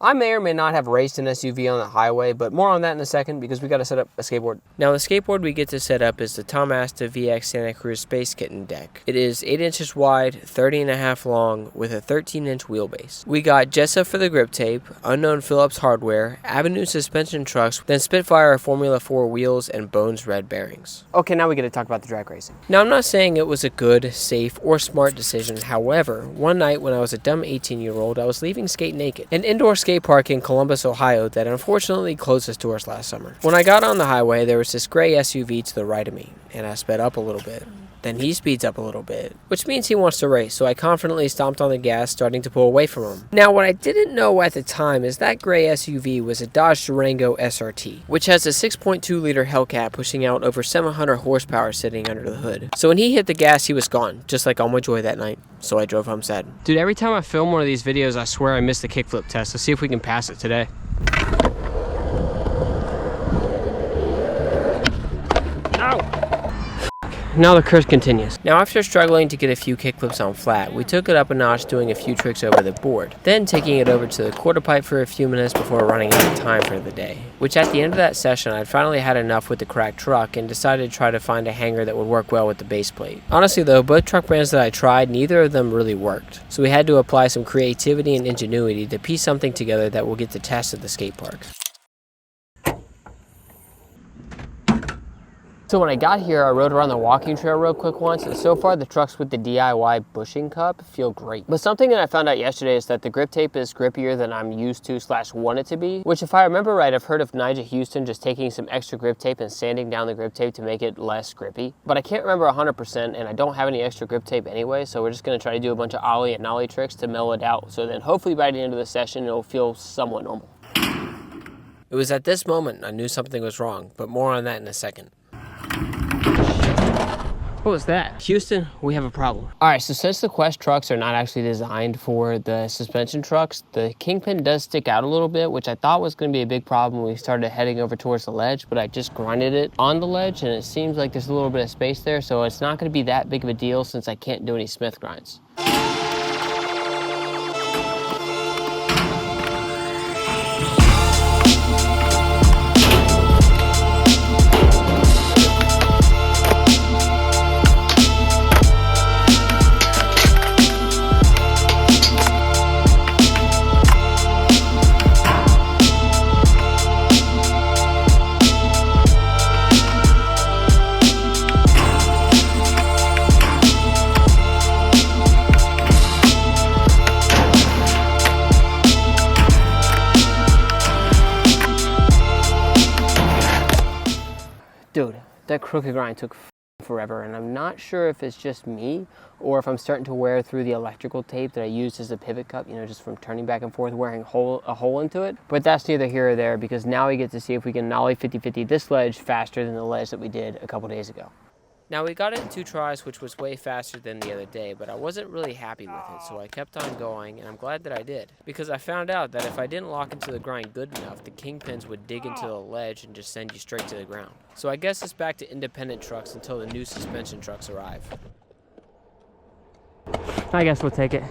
I may or may not have raced an SUV on the highway, but more on that in a second because we got to set up a skateboard. Now the skateboard we get to set up is the Tom Asta VX Santa Cruz Space Kitten deck. It is 8 inches wide, 30.5 long, with a 13-inch wheelbase. We got Jessa for the grip tape, unknown Phillips hardware, Avenue suspension trucks, then Spitfire Formula 4 wheels, and Bones red bearings. Okay, now we get to talk about the drag racing. Now I'm not saying it was a good, safe, or smart decision. However, one night when I was a dumb 18-year-old, I was leaving Skate Naked, an indoor skate park in Columbus, Ohio that unfortunately closed its doors last summer. When I got on the highway, there was this gray SUV to the right of me, and I sped up a little bit. Then he speeds up a little bit, which means he wants to race, so I confidently stomped on the gas, starting to pull away from him. Now, what I didn't know at the time is that gray SUV was a Dodge Durango SRT, which has a 6.2-liter Hellcat pushing out over 700 horsepower sitting under the hood. So when he hit the gas, he was gone, just like all my joy that night. So I drove home sad. Dude, every time I film one of these videos, I swear I missed the kickflip test. Let's see if we can pass it today. Now the curse continues. Now after struggling to get a few kickflips on flat, we took it up a notch doing a few tricks over the board, then taking it over to the quarter pipe for a few minutes before running out of time for the day. Which at the end of that session, I'd finally had enough with the cracked truck and decided to try to find a hanger that would work well with the base plate. Honestly though, both truck brands that I tried, neither of them really worked. So we had to apply some creativity and ingenuity to piece something together that will get the test at the skate park. So when I got here, I rode around the walking trail real quick once, and so far the trucks with the DIY bushing cup feel great. But something that I found out yesterday is that the grip tape is grippier than I'm used to / want it to be, which if I remember right, I've heard of Nigel Houston just taking some extra grip tape and sanding down the grip tape to make it less grippy. But I can't remember 100%, and I don't have any extra grip tape anyway, so we're just gonna try to do a bunch of ollie and nollie tricks to mellow it out, so then hopefully by the end of the session, it'll feel somewhat normal. It was at this moment I knew something was wrong, but more on that in a second. What was that? Houston, we have a problem. All right, so since the Quest trucks are not actually designed for the suspension trucks, the kingpin does stick out a little bit, which I thought was gonna be a big problem when we started heading over towards the ledge, but I just grinded it on the ledge and it seems like there's a little bit of space there, so it's not gonna be that big of a deal since I can't do any Smith grinds. Dude, that crooked grind took forever, and I'm not sure if it's just me or if I'm starting to wear through the electrical tape that I used as a pivot cup, you know, just from turning back and forth, wearing a hole into it. But that's neither here or there, because now we get to see if we can nollie 50-50 this ledge faster than the ledge that we did a couple days ago. Now we got it in 2 tries, which was way faster than the other day, but I wasn't really happy with it, so I kept on going, and I'm glad that I did. Because I found out that if I didn't lock into the grind good enough, the kingpins would dig into the ledge and just send you straight to the ground. So I guess it's back to independent trucks until the new suspension trucks arrive. I guess we'll take it.